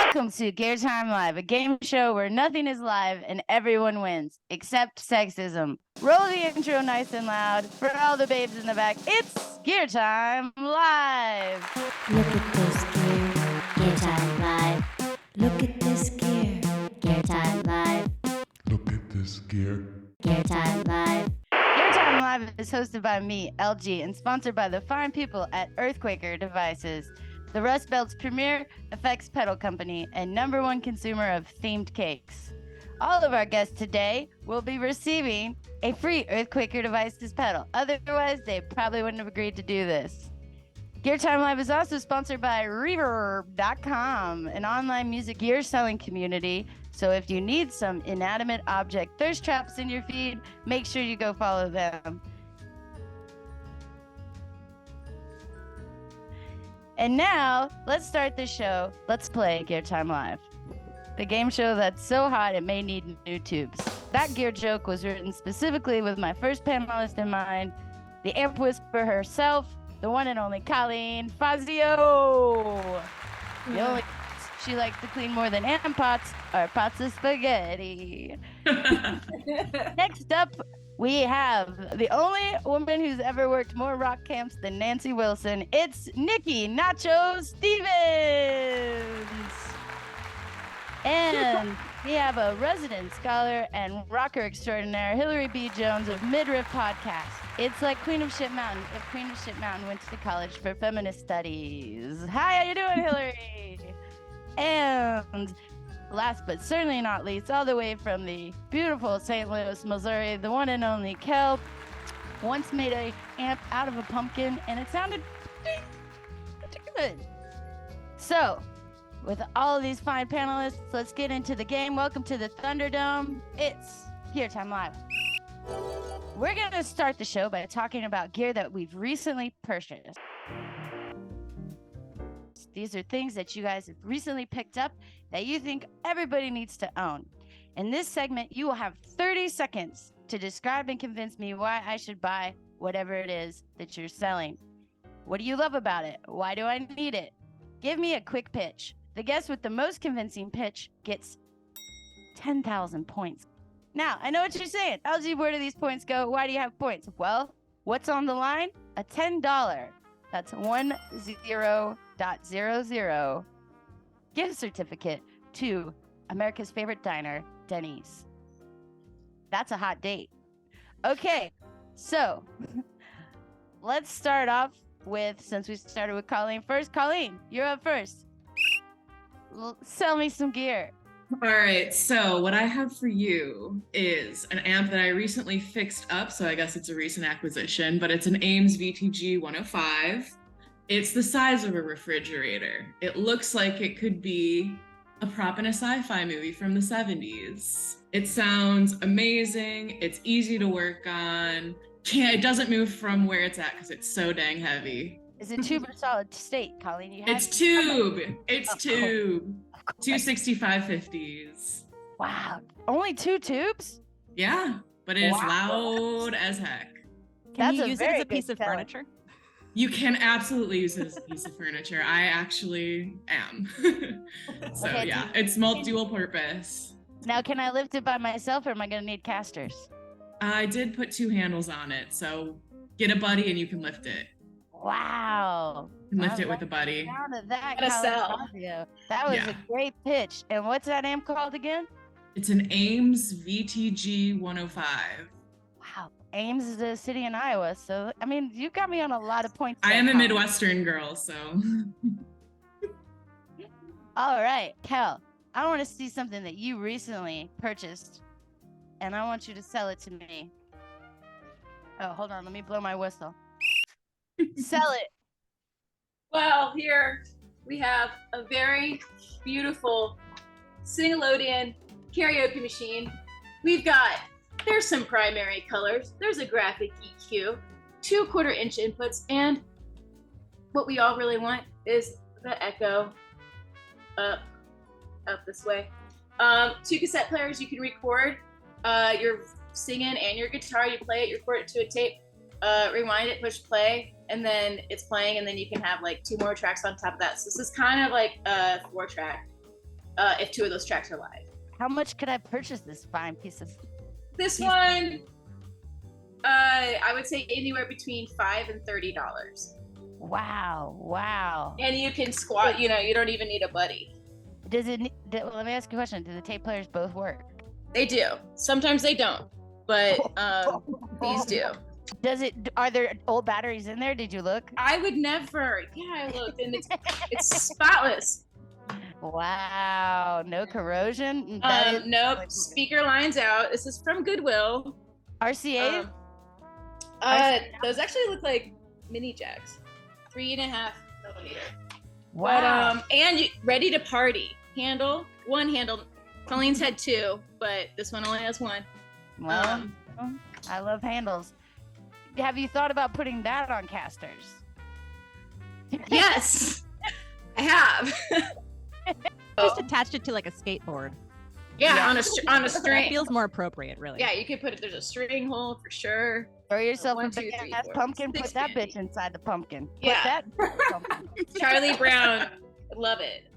Welcome to Gear Time Live, a game show where nothing is live and everyone wins, except sexism. Roll the intro nice and loud. For all the babes in the back, it's Gear Time Live. Look at this gear, Gear Time Live. Look at this gear, Gear Time Live. Look at this gear. Gear Time Live. Gear Time Live is hosted by me, LG, and sponsored by the fine people at Earthquaker Devices, the Rust Belt's premier effects pedal company and #1 consumer of themed cakes. All of our guests today will be receiving a free Earthquaker Devices pedal. Otherwise, they probably wouldn't have agreed to do this. Gear Time Live is also sponsored by Reverb.com, an online music gear selling community. So if you need some inanimate object thirst traps in your feed, make sure you go follow them. And now, let's start the show. Let's play Gear Time Live, the game show that's so hot it may need new tubes. That gear joke was written specifically with my first panelist in mind, the amp whisperer herself, the one and only Colleen Fazio. The only she likes to clean more than amp pots are pots of spaghetti. Next up, we have the only woman who's ever worked more rock camps than Nancy Wilson. It's Nikki Nacho Stevens. And we have a resident scholar and rocker extraordinaire, Hilary B. Jones of Midriff Podcast. It's like Queen of Ship Mountain if Queen of Ship Mountain went to college for feminist studies. Hi, how you doing, Hilary? And last but certainly not least, all the way from the beautiful St. Louis, Missouri, the one and only Kel once made a amp out of a pumpkin, and it sounded pretty good. So, with all of these fine panelists, let's get into the game. Welcome to the Thunderdome. It's Gear Time Live. We're going to start the show by talking about gear that we've recently purchased. These are things that you guys have recently picked up that you think everybody needs to own. In this segment, you will have 30 seconds to describe and convince me why I should buy whatever it is that you're selling. What do you love about it? Why do I need it? Give me a quick pitch. The guest with the most convincing pitch gets 10,000 points. Now, I know what you're saying. LG, where do these points go? Why do you have points? Well, what's on the line? A $10. That's 10.00 gift certificate to America's favorite diner, Denny's. That's a hot date. Okay, so let's start off with, since we started with Colleen first. Colleen, you're up first. Sell me some gear. All right, so what I have for you is an amp that I recently fixed up, so I guess it's a recent acquisition, but it's an Ames VTG 105. It's the size of a refrigerator. It looks like it could be a prop in a sci-fi movie from the 70s. It sounds amazing. It's easy to work on. It doesn't move from where it's at because it's so dang heavy. Is it tube or solid state, Colleen? It's tube. It's tube. 26550s. Wow. Only 2 tubes? Yeah, but it is loud as heck. Can you use it as a piece of furniture? You can absolutely use it as a piece of furniture. I actually am. So Okay, yeah, it's dual purpose. Now, can I lift it by myself or am I going to need casters? I did put 2 handles on it, so get a buddy and you can lift it. Wow. You can lift it with a buddy. Sound of that, Gotta Colleen sell. Fazio. That was a great pitch. And what's that amp called again? It's an Ames VTG 105. Wow. Ames is a city in Iowa. So, I mean, you got me on a lot of points. I there, am a Colleen. Midwestern girl, so. All right, Kel, I want to see something that you recently purchased, and I want you to sell it to me. Oh, hold on. Let me blow my whistle. Sell it. Well, here we have a very beautiful Sing-a-Lodeon karaoke machine. There's some primary colors. There's a graphic EQ, 2 1/4-inch inputs, and what we all really want is the echo up this way. 2 cassette players. You can record your singing and your guitar. You play it, you record it to a tape, rewind it, push play, and then it's playing, and then you can have like 2 more tracks on top of that. So this is kind of like a 4-track if 2 of those tracks are live. How much could I purchase this fine piece of? This one, I would say anywhere between $5 and $30. Wow. And you can squat. You don't even need a buddy. Well, let me ask you a question. Do the tape players both work? They do. Sometimes they don't, but these do. Are there old batteries in there? Did you look? I would never. Yeah, I looked, and it's spotless. Wow, no corrosion. Nope. Speaker lines out. This is from Goodwill. RCA? Those actually look like mini jacks, 3.5 millimeter. Wow. But, and ready to party. One handle. Colleen's had 2, but this one only has 1. Well, I love handles. Have you thought about putting that on casters? Yes, I have. Just attached it to like a skateboard. Yeah, on a That string. feels more appropriate, really. Yeah, you could put it. There's a string hole for sure. Throw yourself One, a big two, three, ass four, pumpkin. Put 6 that candy. bitch inside the pumpkin. Yeah. Put that pumpkin. Charlie Brown, love it.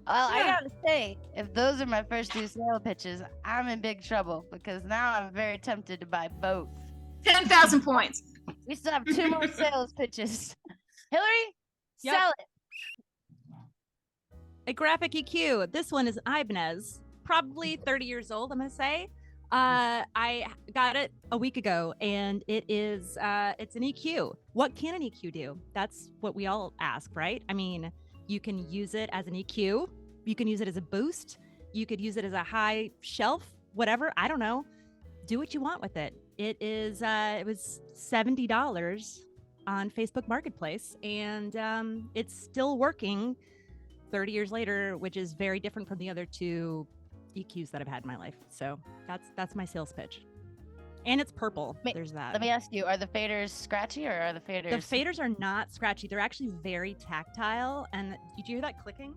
Well, I gotta say, if those are my first 2 sale pitches, I'm in big trouble because now I'm very tempted to buy both. 10,000 points. We still have 2 more sales pitches. Hilary, Yep. sell it. A graphic EQ. This one is Ibanez, probably 30 years old, I'm going to say. I got it a week ago, and it's an EQ. What can an EQ do? That's what we all ask, right? I mean, you can use it as an EQ. You can use it as a boost. You could use it as a high shelf, whatever. I don't know. Do what you want with it. It was $70 on Facebook Marketplace, and it's still working 30 years later, which is very different from the other 2 EQs that I've had in my life. So that's my sales pitch. And it's purple. There's that. Let me ask you, are the faders scratchy or are the faders? The faders are not scratchy. They're actually very tactile. And did you hear that clicking?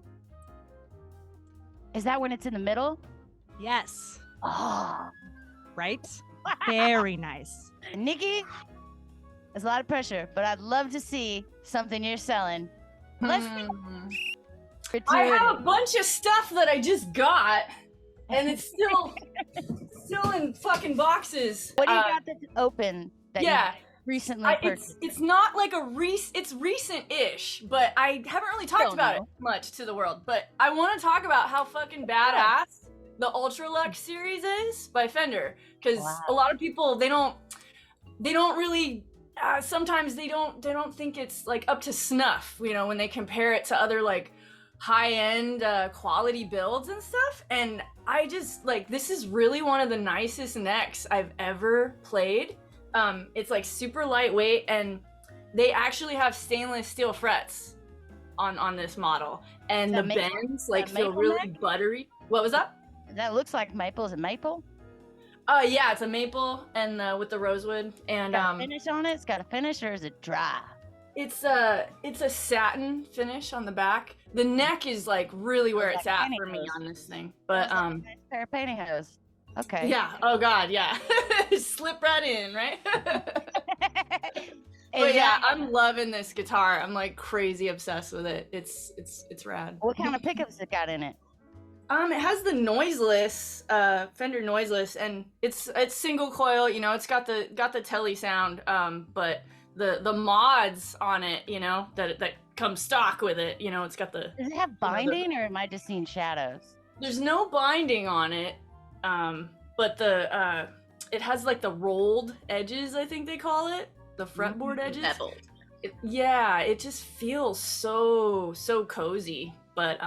Is that when it's in the middle? Yes. Oh. Right? Very nice. Nikki, there's a lot of pressure, but I'd love to see something you're selling. Let's I have a bunch of stuff that I just got, and it's still in fucking boxes. What do you got that's open that you recently purchased? It's not like it's recent-ish, but I haven't really talked about it much to the world. But I want to talk about how fucking badass the Ultralux series is by Fender, because a lot of people they don't really sometimes they don't think it's like up to snuff, when they compare it to other like high-end quality builds and stuff. And I just this is really one of the nicest necks I've ever played. It's like super lightweight, and they actually have stainless steel frets on this model, and the bends feel really buttery. What was that? That looks like maple. Is it maple? Yeah, it's a maple, and with the rosewood, and finish on it. It's got a finish, or is it dry? It's a satin finish on the back. The neck is really where it's at for me on this thing. But nice pair of pantyhose. Okay. Yeah. Oh God. Yeah. Slip right in, right? But yeah, I'm loving this guitar. I'm crazy obsessed with it. It's rad. What kind of pickups it got in it? It has the noiseless, Fender noiseless, and it's single coil. It's got the telly sound. But the mods on it, that come stock with it, it's got the. Does it have binding, or am I just seeing shadows? There's no binding on it, but it has the rolled edges, I think they call it, the fretboard edges. It just feels so cozy, but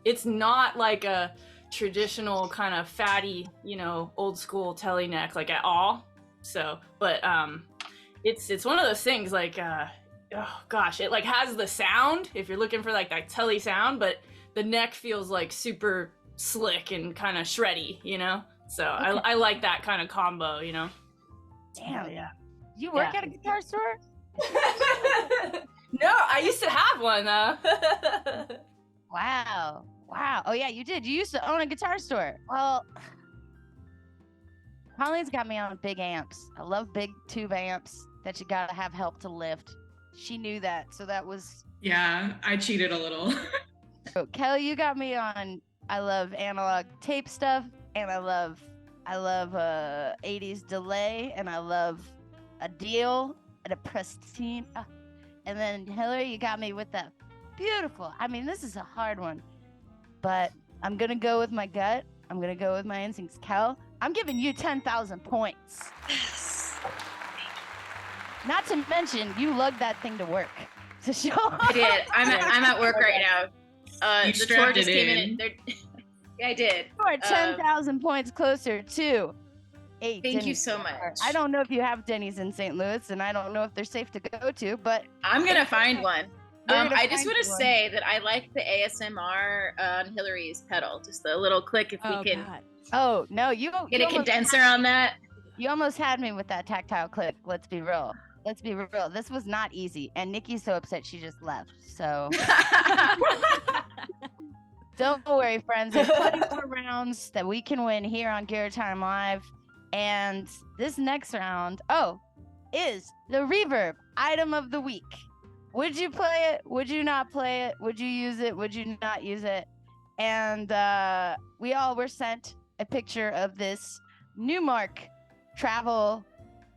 it's not like a traditional kind of fatty, old school telly neck at all. So, but it's one of those things oh gosh, it has the sound if you're looking for that telly sound, but the neck feels super slick and kind of shreddy, so okay. I like that kind of combo, Damn. Yeah. You work at a guitar store? No, I used to have one though. Wow. Oh yeah, you did. You used to own a guitar store. Well, Colleen's got me on big amps. I love big tube amps that you gotta have help to lift. She knew that, so that was. Yeah, I cheated a little. Kelly, you got me on. I love analog tape stuff, and I love 80s delay, and I love a deal and a pristine. And then Hilary, you got me with the beautiful. I mean, this is a hard one, but I'm gonna go with my gut. I'm gonna go with my instincts. Kel, I'm giving you 10,000 points. Not to mention, you lugged that thing to work. To show. I did. I'm at work right now. You The tour strapped just it came in. in. Yeah, I did. You are 10,000 points closer to 8. Thank you Denny's so Bar. much. I don't know if you have Denny's in St. Louis, and I don't know if they're safe to go to, but I'm gonna find one. We're gonna I just find want to one. say that I like the ASMR on Hilary's pedal. Just a little click if we can God. oh no, you get a almost condenser on that. You almost had me with that tactile click. Let's be real. This was not easy, and Nikki's so upset she just left. So don't worry, friends. There's plenty more rounds that we can win here on Gear Time Live, and this next round, is the Reverb item of the week. Would you play it? Would you not play it? Would you use it? Would you not use it? And we all were sent a picture of this Newmark travel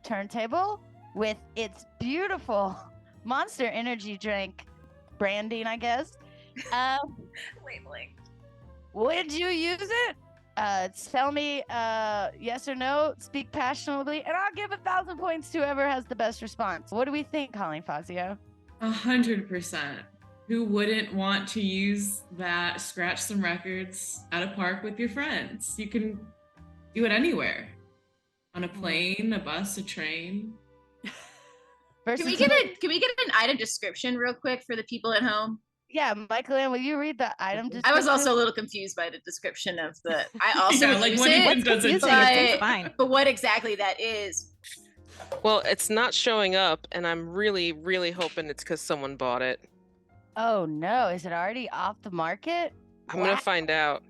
turntable with its beautiful Monster Energy drink branding, I guess. Labeling. Would you use it? Tell me yes or no. Speak passionately, and I'll give 1,000 points to whoever has the best response. What do we think, Colleen Fazio? 100%. Who wouldn't want to use that, scratch some records at a park with your friends? You can do it anywhere. On a plane, a bus, a train. Can we get an item description real quick for the people at home? Yeah, Michael Ann, will you read the item description? I was also a little confused by the description of the. I also Yeah, like use what it, even does it Confusing, say? it's fine. but what exactly that is? Well, it's not showing up, and I'm really, really hoping it's because someone bought it. Oh no, is it already off the market? I'm gonna find out.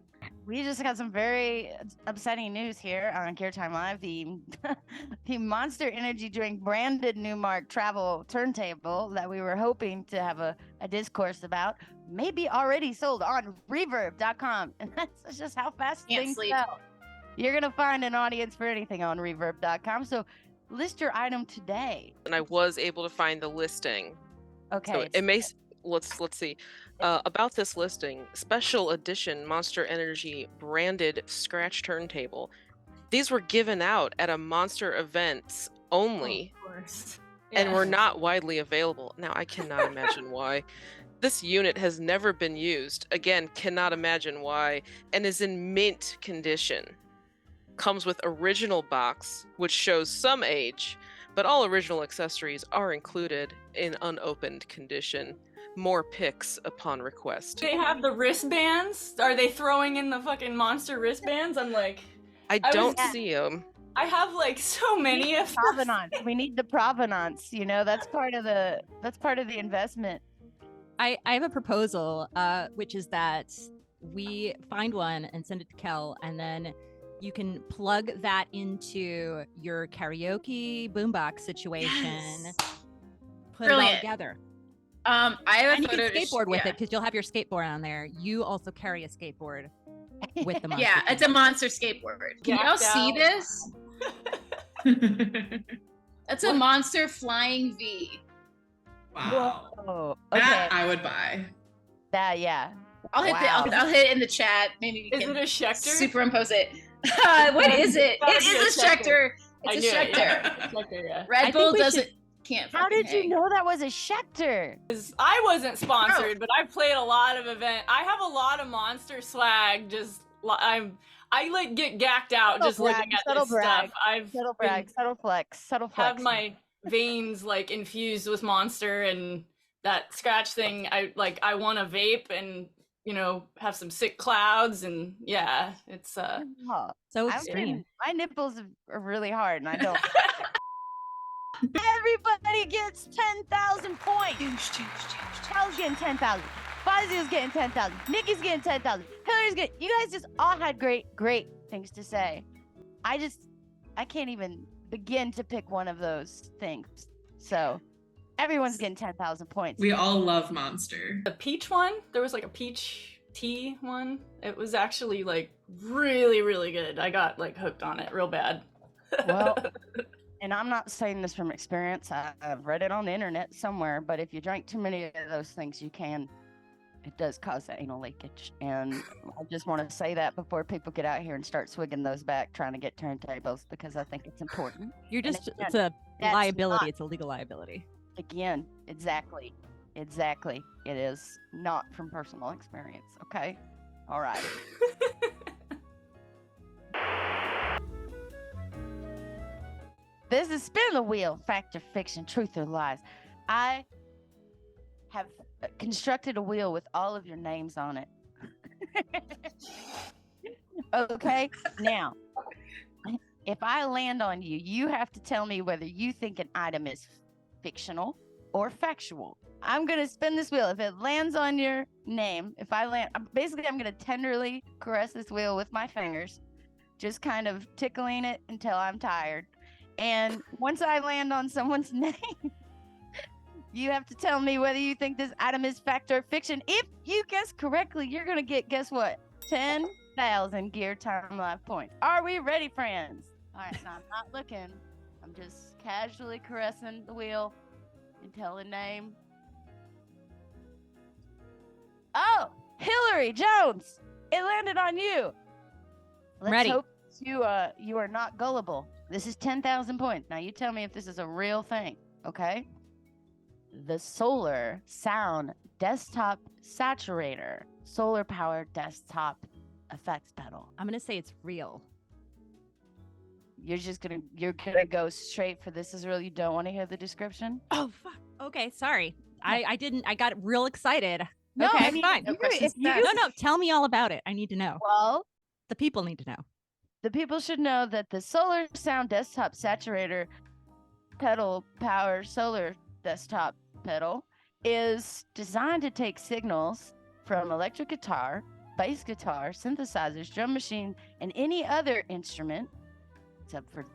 We just got some very upsetting news here on Gear Time Live. The Monster Energy drink branded Newmark travel turntable that we were hoping to have a discourse about may be already sold on Reverb.com. And that's just how fast Can't things sleep. sell. You're going to find an audience for anything on Reverb.com. So list your item today. And I was able to find the listing. Okay. So it may. Let's see. About this listing, special edition Monster Energy branded scratch turntable. These were given out at a Monster events only, Of course. and were not widely available. Now I cannot imagine why. This unit has never been used. Again, cannot imagine why, and is in mint condition. Comes with original box, which shows some age, but all original accessories are included in unopened condition. More pics upon request. They have the wristbands. Are they throwing in the fucking monster wristbands? I'm like, I was- don't see them. I have like so many of them. Provenance. We need the provenance. You know, that's part of the investment. I have a proposal, which is that we find one and send it to Kel, and then you can plug that into your karaoke boombox situation. Yes. Put it all Brilliant. together. I have a And you photo can to skateboard with yeah. it because you'll have your skateboard on there. You also carry a skateboard with the monster. Yeah, it's a monster skateboard. Can y'all Gapped see out. this? That's a monster flying V. Wow. Oh, okay. That I would buy. That, yeah. I'll hit Wow. I'll hit it in the chat. Maybe we Is can it a Schecter? superimpose it. What is it? Gotta It be is a a Schecter. I It's a knew it, Schecter. yeah. Schecter, yeah. Red think Bull we doesn't should- can't. How fucking did you hang. know that was a Schecter? I wasn't sponsored, but I've played a lot of I have a lot of monster swag. Just I like get gacked out Subtle just looking brag, at subtle this brag, stuff. I've Subtle been- brag, subtle flex, subtle flex. have my veins like infused with monster, and that scratch thing. I want to vape and have some sick clouds, and yeah, it's Oh, So I've extreme. been- my nipples are really hard, and I don't. Everybody gets 10,000 points. Cal's getting 10,000. Fazio's getting 10,000. Nikki's getting 10,000. Hilary's getting. You guys just all had great things to say. I can't even begin to pick one of those things. So, everyone's getting 10,000 points. We all love Monster. the peach one. There was like a peach tea one. It was actually like really, really good. I got like hooked on it real bad. Well, and I'm not saying this from experience. I've read it on the internet somewhere, but if you drink too many of those things, it does cause anal leakage. And I just want to say that before people get out here and start swigging those back, trying to get turntables, because I think it's important. You're just, again, it's a that's liability. not- It's a legal liability. Again, exactly. It is not from personal experience. Okay. All right. This is Spin the Wheel, fact or fiction, truth or lies. I have constructed a wheel with all of your names on it. Okay, now, if I land on you, you have to tell me whether you think an item is fictional or factual. I'm going to spin this wheel. If it lands on your name, I'm going to tenderly caress this wheel with my fingers, just kind of tickling it until I'm tired. And once I land on someone's name, you have to tell me whether you think this item is fact or fiction. If you guess correctly, you're going to get, guess what? 10,000 Gear Time Live points. Are we ready, friends? All right, now I'm not looking. I'm just casually caressing the wheel until the name. Oh, Hilary Jones. It landed on you. Let's Ready. hope you are not gullible. This is 10,000 points. Now you tell me if this is a real thing, okay? The Solar Sound Desktop Saturator. Solar powered desktop effects pedal. I'm going to say it's real. You're gonna go straight for this is real. You don't want to hear the description? Oh, fuck. Okay, sorry. I didn't. I got real excited. No, okay, I mean, fine. if you- No, tell me all about it. I need to know. Well, The people need to know. the people should know that the Solar Sound Desktop Saturator pedal power solar desktop pedal is designed to take signals from electric guitar, bass guitar, synthesizers, drum machine, and any other instrument, except for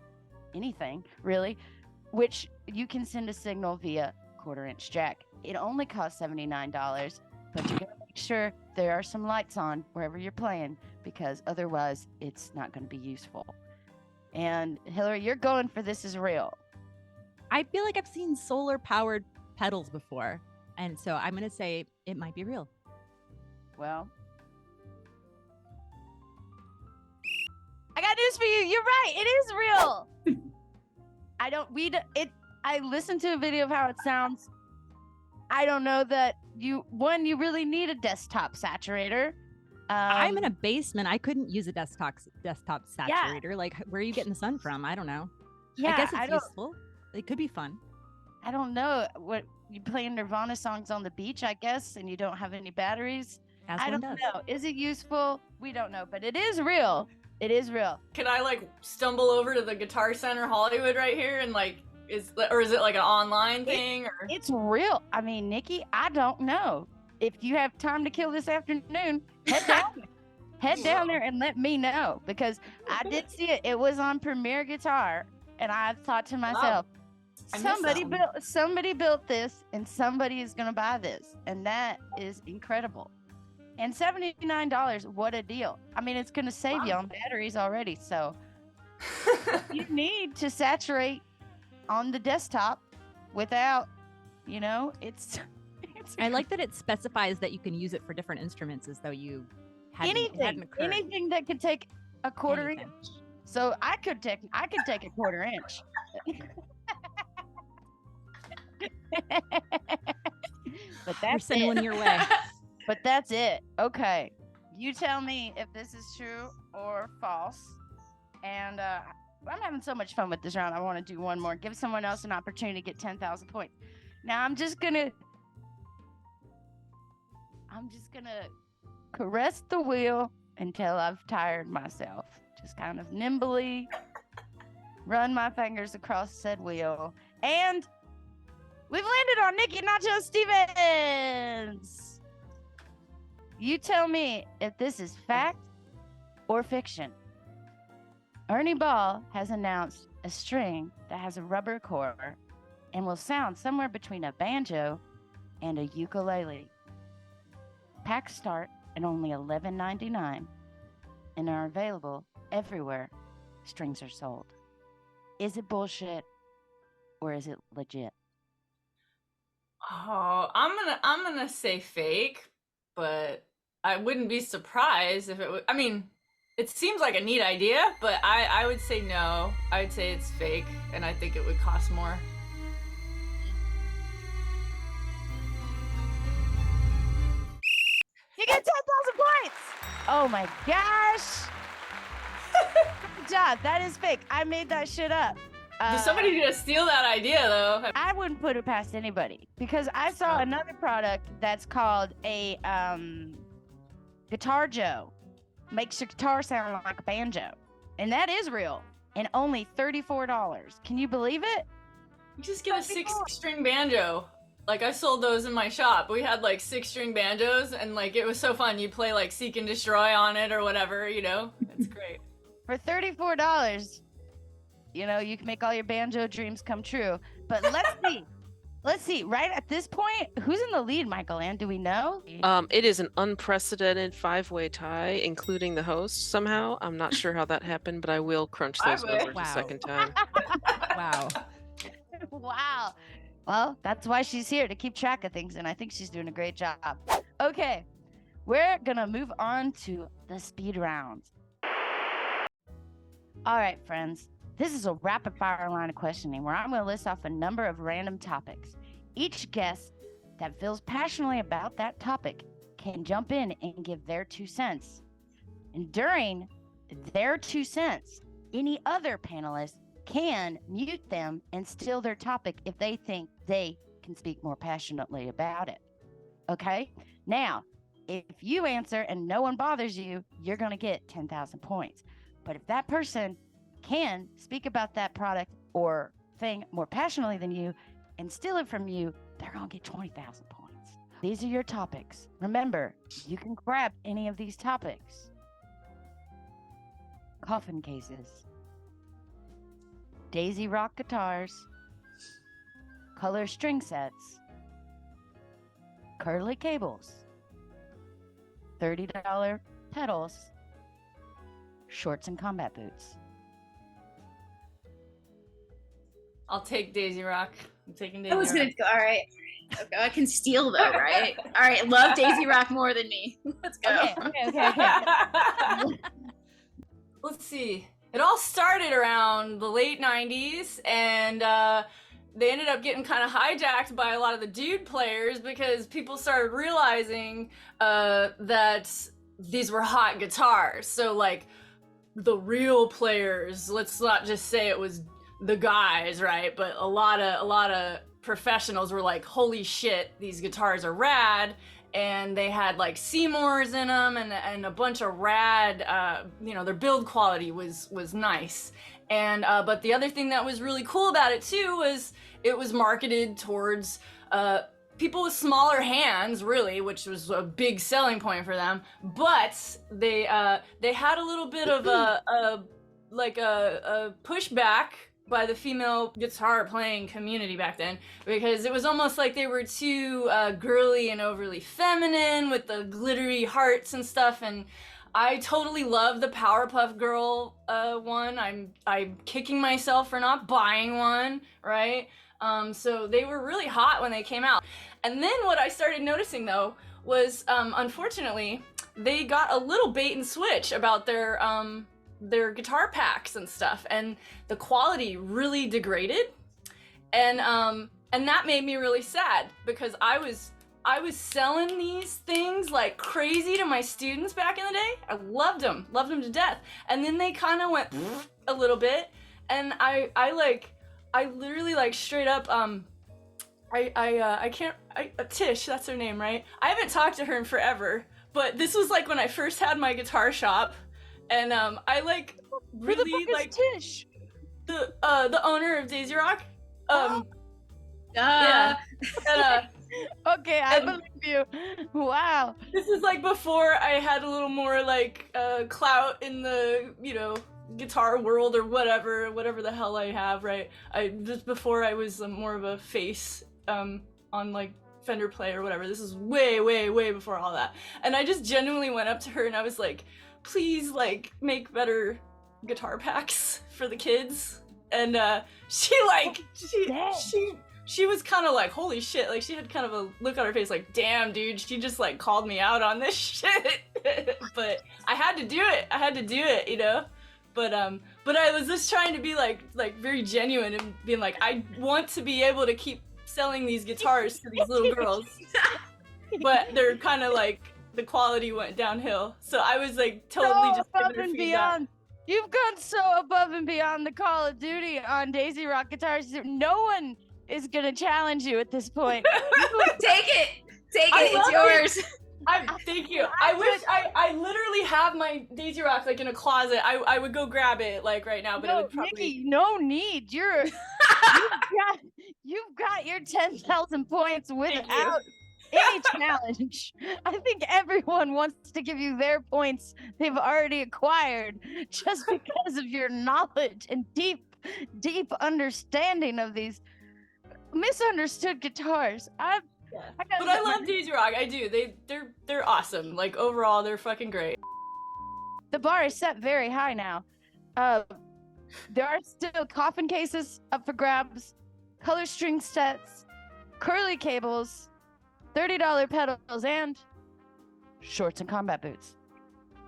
anything really, which you can send a signal via 1/4-inch jack. It only costs $79, but you gotta make sure there are some lights on wherever you're playing, because otherwise it's not going to be useful. And Hilary, you're going for this is real. I feel like I've seen solar powered pedals before. And so I'm going to say it might be real. Well, I got news for you. You're right. It is real. I listened to a video of how it sounds. I don't know that you really need a desktop saturator. I'm in a basement. I couldn't use a desktop saturator. Like, where are you getting the sun from? I don't know. Yeah, I guess it's useful. It could be fun. I don't know what you playing Nirvana songs on the beach, I guess, and you don't have any batteries. As I one don't does. know. Is it useful? We don't know, but it is real. It is real. Can I like stumble over to the Guitar Center Hollywood right here and like is it like an online thing or It's real. I mean, Nikki, I don't know. If you have time to kill this afternoon, head down there. Head down there and let me know, because I did see it. It was on Premier Guitar, and I thought to myself, I missed that somebody built this, and somebody is gonna buy this, and that is incredible. And $79, what a deal! I mean, it's gonna save you on batteries already. So you need to saturate on the desktop without, it's. I like that it specifies that you can use it for different instruments, as though you hadn't occurred. anything that could take a 1/4 Anything. inch. So I could take a 1/4 inch. But We're that's sending it. one your way. But that's it. Okay. You tell me if this is true or false. And I'm having so much fun with this round. I want to do one more. Give someone else an opportunity to get 10,000 points. Now I'm just gonna caress the wheel until I've tired myself. Just kind of nimbly run my fingers across said wheel. And we've landed on Nikki Nacho Stevens. You tell me if this is fact or fiction. Ernie Ball has announced a string that has a rubber core and will sound somewhere between a banjo and a ukulele. Pack start at only $11.99 and are available everywhere strings are sold. Is it bullshit or is it legit? Oh, I'm gonna say fake, but I wouldn't be surprised if it would. I mean, it seems like a neat idea, but I would say no. I would say it's fake, and I think it would cost more. You get 10,000 points! Oh my gosh! Good job. That is fake. I made that shit up. Somebody gonna steal that idea though. I wouldn't put it past anybody because I saw another product that's called a Guitar Joe. Makes your guitar sound like a banjo. And that is real. And only $34. Can you believe it? You just get a 6-string banjo. Like, I sold those in my shop. We had like 6-string banjos, and like it was so fun. You play like Seek and Destroy on it or whatever, you know? It's great. For $34, you know, you can make all your banjo dreams come true. But let's see. Let's see. Right at this point, who's in the lead, Michael Ann? Do we know? It is an unprecedented 5-way tie, including the host somehow. I'm not sure how that happened, but I will crunch those numbers a second time. Wow. Wow. Well, that's why she's here, to keep track of things, and I think she's doing a great job. Okay, we're gonna move on to the speed rounds. All right, friends. This is a rapid fire line of questioning where I'm going to list off a number of random topics. Each guest that feels passionately about that topic can jump in and give their 2 cents. And during their 2 cents, any other panelist can mute them and steal their topic if they think they can speak more passionately about it. Okay? Now, if you answer and no one bothers you, you're going to get 10,000 points. But if that person can speak about that product or thing more passionately than you and steal it from you, they're going to get 20,000 points. These are your topics. Remember, you can grab any of these topics. Coffin cases, Daisy Rock guitars, color string sets, curly cables, $30 pedals, shorts and combat boots. I'll take Daisy Rock. I'm taking Daisy I was Rock. gonna go. All right. Okay, I can steal though, right? All right. Love Daisy Rock more than me. Let's go. Okay. Let's see. It all started around the late 90s, and they ended up getting kind of hijacked by a lot of the dude players because people started realizing that these were hot guitars. So, like, the real players, let's not just say it was the guys, right? But a lot of professionals were like, holy shit, these guitars are rad. And they had like Seymours in them and a bunch of rad, their build quality was nice. And but the other thing that was really cool about it too was it was marketed towards people with smaller hands, really, which was a big selling point for them. But they had a little bit of a pushback by the female guitar playing community back then, because it was almost like they were too girly and overly feminine with the glittery hearts and stuff. And I totally love the Powerpuff Girl one. I'm kicking myself for not buying one, right? So they were really hot when they came out. And then what I started noticing though was, unfortunately, they got a little bait and switch about their guitar packs and stuff, and the quality really degraded, and that made me really sad because I was selling these things like crazy to my students back in the day. I loved them to death, and then they kind of went a little bit, and I literally like straight up Tish, that's her name, right? I haven't talked to her in forever, but this was like when I first had my guitar shop. And I like really like Tish, the owner of Daisy Rock. Yeah. And, okay, I believe you. Wow. This is like before I had a little more like clout in the guitar world or whatever the hell I have, right? Just before I was more of a face on like Fender player or whatever. This is way, way, way before all that. And I just genuinely went up to her and I was like, please, like, make better guitar packs for the kids. And she was kind of like, holy shit. Like, she had kind of a look on her face like, damn, dude, she just like called me out on this shit. But I had to do it, you know? But I was just trying to be like very genuine and being like, I want to be able to keep selling these guitars to these little girls. But they're kind of like, the quality went downhill. So I was like totally just above giving her and feedback. beyond. You've gone so above and beyond the Call of Duty on Daisy Rock guitars. No one is gonna challenge you at this point. Take it. I It's love yours. Thank you. I wish I literally have my Daisy Rock like in a closet. I would go grab it like right now, but it No, would probably. Nikki, no need. You've got your 10,000 points without any challenge. I think everyone wants to give you their points they've already acquired just because of your knowledge and deep understanding of these misunderstood guitars. But I love Daisy Rock. I do. They're awesome. Like overall, they're fucking great. The bar is set very high now. There are still coffin cases up for grabs, color string sets, curly cables, $30 pedals, and shorts and combat boots.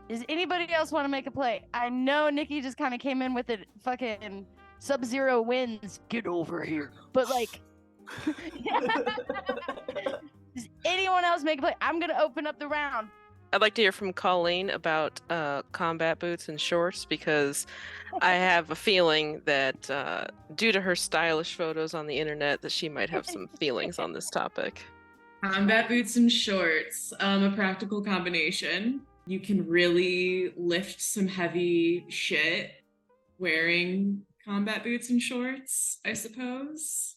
Does anybody else want to make a play? I know Nikki just kind of came in with it. Fucking Sub-Zero wins. Get over here. But like, does anyone else make a play? I'm gonna open up the round. I'd like to hear from Colleen about combat boots and shorts, because I have a feeling that due to her stylish photos on the internet that she might have some feelings on this topic. Combat boots and shorts, a practical combination. You can really lift some heavy shit wearing combat boots and shorts, I suppose.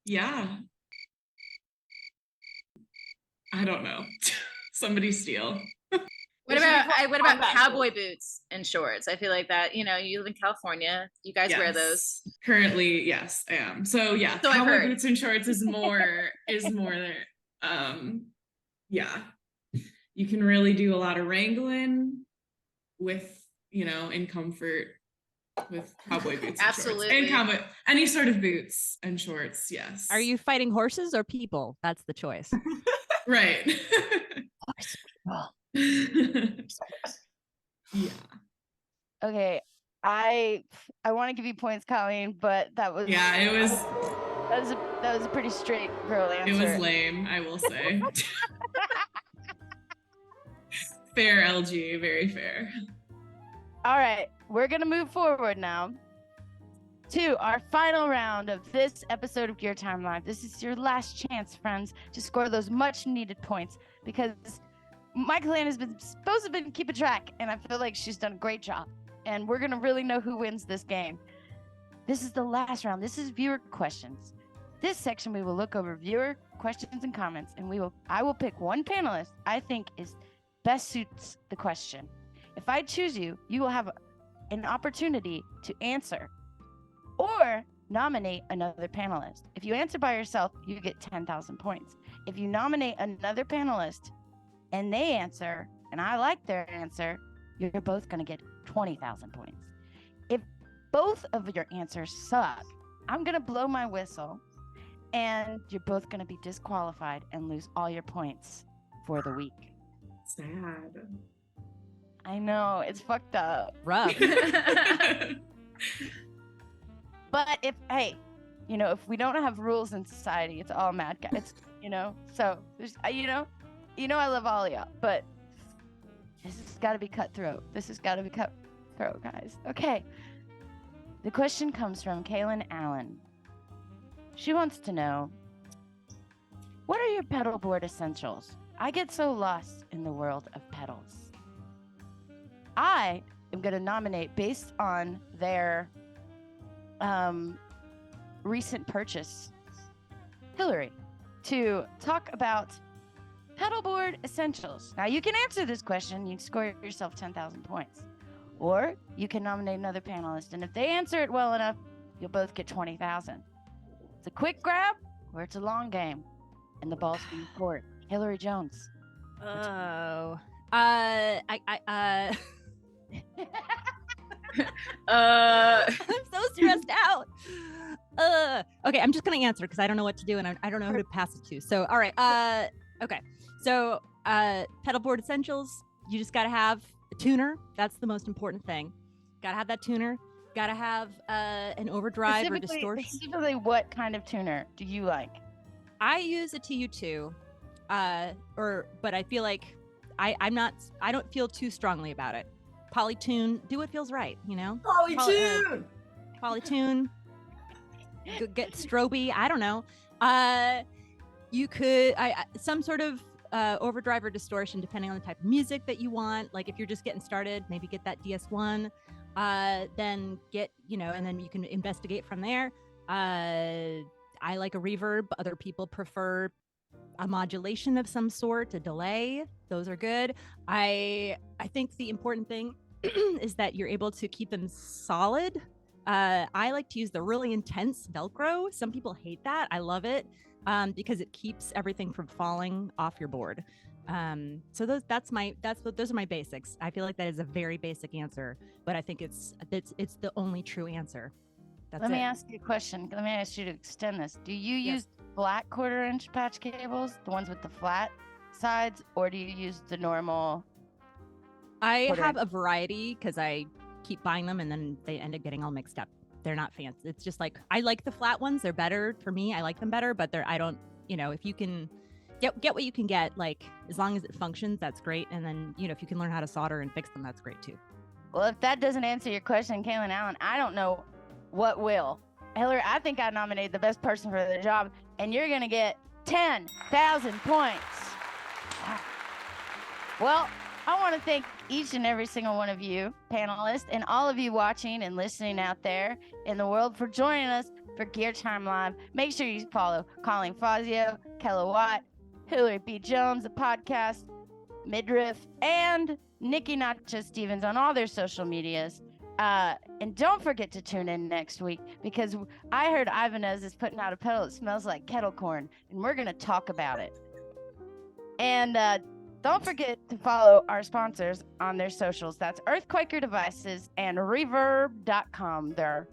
Yeah. I don't know. Somebody steal. What about cowboy boots and shorts? I feel like that, you live in California. You guys wear those. Currently, yes, I am. So yeah, So I've cowboy heard. boots and shorts is more yeah. You can really do a lot of wrangling with, in comfort with cowboy boots and Absolutely. shorts. And cowboy, any sort of boots and shorts, yes. Are you fighting horses or people? That's the choice. Right. Yeah. Okay, I want to give you points, Colleen, but that was a pretty straight girl answer. It was lame, I will say. Fair, LG, very fair. All right, we're gonna move forward now to our final round of this episode of Gear Time Live. This is your last chance, friends, to score those much-needed points, because Michael Ann has been supposed to be keeping track, and I feel like she's done a great job. And we're gonna really know who wins this game. This is the last round. This is viewer questions. This section we will look over viewer questions and comments, and I will pick one panelist I think is best suits the question. If I choose you, you will have an opportunity to answer or nominate another panelist. If you answer by yourself, you get 10,000 points. If you nominate another panelist and they answer, and I like their answer, you're both going to get 20,000 points. If both of your answers suck, I'm going to blow my whistle, and you're both going to be disqualified and lose all your points for the week. Sad. I know, it's fucked up. Rough. But if we don't have rules in society, it's all mad guys, so there's, I love all of y'all, but this has got to be cutthroat. This has got to be cutthroat, guys. Okay. The question comes from Kaylin Allen. She wants to know, what are your pedal board essentials? I get so lost in the world of pedals. I am going to nominate, based on their recent purchase, Hilary, to talk about pedal board essentials. Now, you can answer this question. You can score yourself 10,000 points. Or you can nominate another panelist. And if they answer it well enough, you'll both get 20,000. It's a quick grab, where it's a long game and the ball's in court. Hilary Jones. Oh. Uh, I'm so stressed out. Okay, I'm just gonna answer because I don't know what to do and I don't know who to pass it to. So, all right. Okay. So, pedal board essentials. You just gotta have a tuner. That's the most important thing. Gotta have that tuner. Gotta have an overdrive or distortion. Specifically, what kind of tuner do you like? I use a TU2, but I feel like I don't feel too strongly about it. Polytune, do what feels right, you know. Polytune. Polytune. Get stroby. I don't know. You could some sort of overdrive or distortion depending on the type of music that you want. Like if you're just getting started, maybe get that DS1. Then get, and then you can investigate from there. I like a reverb. Other people prefer a modulation of some sort, a delay. Those are good. I think the important thing is that you're able to keep them solid. I like to use the really intense Velcro. Some people hate that. I love it because it keeps everything from falling off your board. So those are my basics. I feel like that is a very basic answer, but I think it's the only true answer. Let me ask you a question. Let me ask you to extend this. Do you use flat 1/4-inch patch cables, the ones with the flat sides, or do you use the normal? I have a variety because I keep buying them and then they end up getting all mixed up. They're not fancy. It's just like, I like the flat ones. They're better for me. I like them better, but I don't, if you can get what you can get, like as long as it functions, that's great. And then, if you can learn how to solder and fix them, that's great too. Well, if that doesn't answer your question, Kaylin Allen, I don't know what will. Hilary, I think I nominated the best person for the job, and you're going to get 10,000 points. Wow. Well, I want to thank each and every single one of you panelists and all of you watching and listening out there in the world for joining us for Gear Time Live. Make sure you follow Colleen Fazio, Kella Watt, Hilary B. Jones, the podcast, Midriff, and Nikki Nacho Stevens on all their social medias. And don't forget to tune in next week because I heard Ibanez is putting out a pedal that smells like kettle corn, and we're going to talk about it. And don't forget to follow our sponsors on their socials. That's Earthquaker Devices and Reverb.com. They're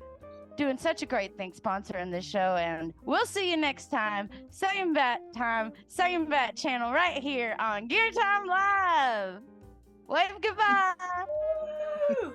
doing such a great thing sponsoring this show, and we'll see you next time. Same bat time, same bat channel right here on Gear Time Live. Wave goodbye. Woo!